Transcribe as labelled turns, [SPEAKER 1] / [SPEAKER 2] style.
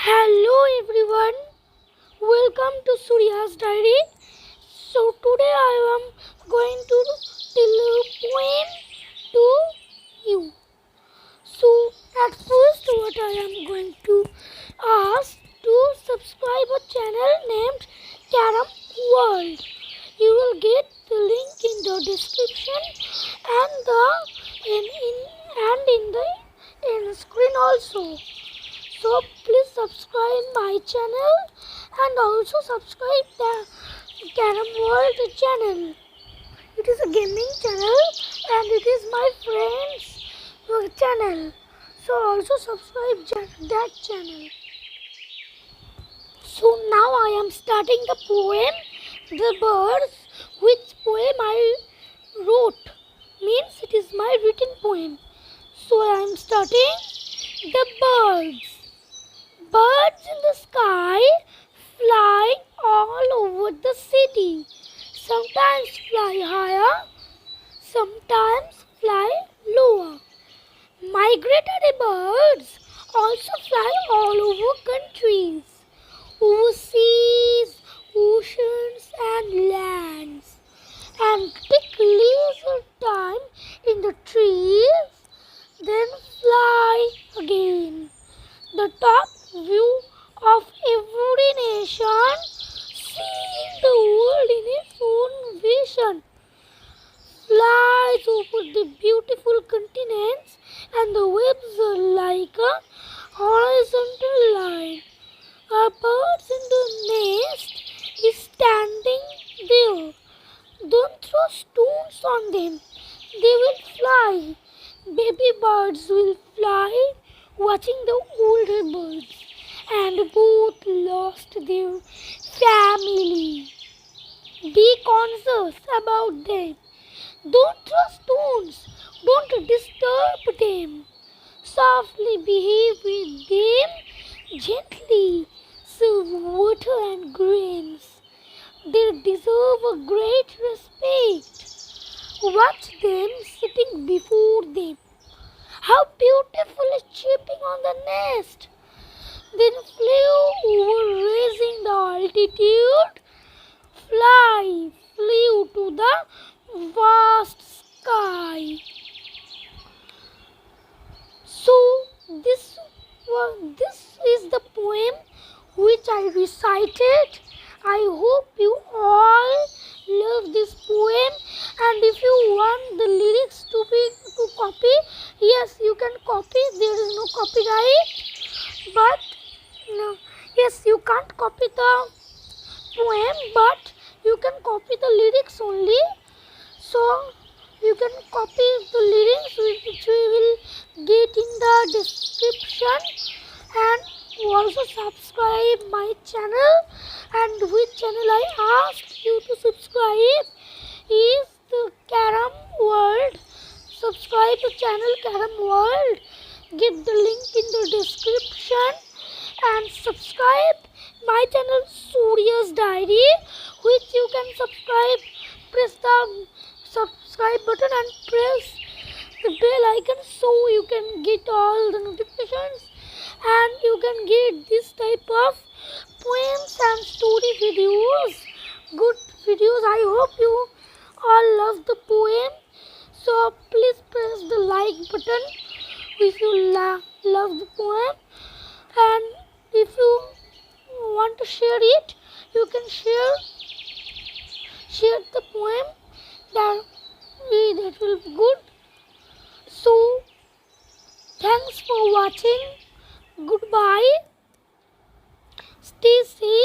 [SPEAKER 1] Hello everyone, welcome to Surya's Diary. So today I am going to tell a poem to you. So at first what I am going to ask to subscribe a channel named Carom World. You will get the link in the description and in the screen also. So please subscribe my channel and also subscribe the Carom World channel. It is a gaming channel and it is my friend's channel. So also subscribe that channel. So now I am starting the poem The Birds, which poem I wrote. Means it is my written poem. So I am starting The Birds. Birds in the sky fly all over the city. Sometimes fly higher, sometimes fly lower. Migratory birds also fly all over countries, over seas, oceans and lands, and take leisure time in the trees, then fly again. The top view of every nation, seeing the world in its own vision, flies over the beautiful continents and the waves are like a horizontal line. A bird in the nest is standing there. Don't throw stones on them. They will fly. Baby birds will fly, watching the older birds, and both lost their family. Be conscious about them. Don't throw stones. Don't disturb them. Softly behave with them. Gently serve water and grains. They deserve a great respect. Watch them sitting before them. How beautiful is chirping on the nest. Then flew over, raising the altitude. Flew to the vast sky. So this is the poem which I recited. I hope you all love this poem, and if you want the lyrics to copy, yes, you can copy. There is no copyright, but no, yes, you can't copy the poem, but you can copy the lyrics only. So you can copy the lyrics which we will get in the description, and also subscribe my channel. And which channel I asked you to subscribe is the Carom World. Subscribe the channel Carom World. Get the link in the description and subscribe my channel Surya's Diary, which you can subscribe. Press the subscribe button and press the bell icon so you can get all the notifications, and you can get this type of poems and story videos, good videos. I hope you all love the poem. So please press the like button if you love the poem, and if you want to share it, you can share the poem. That will be good. So thanks for watching. Goodbye. Stay safe.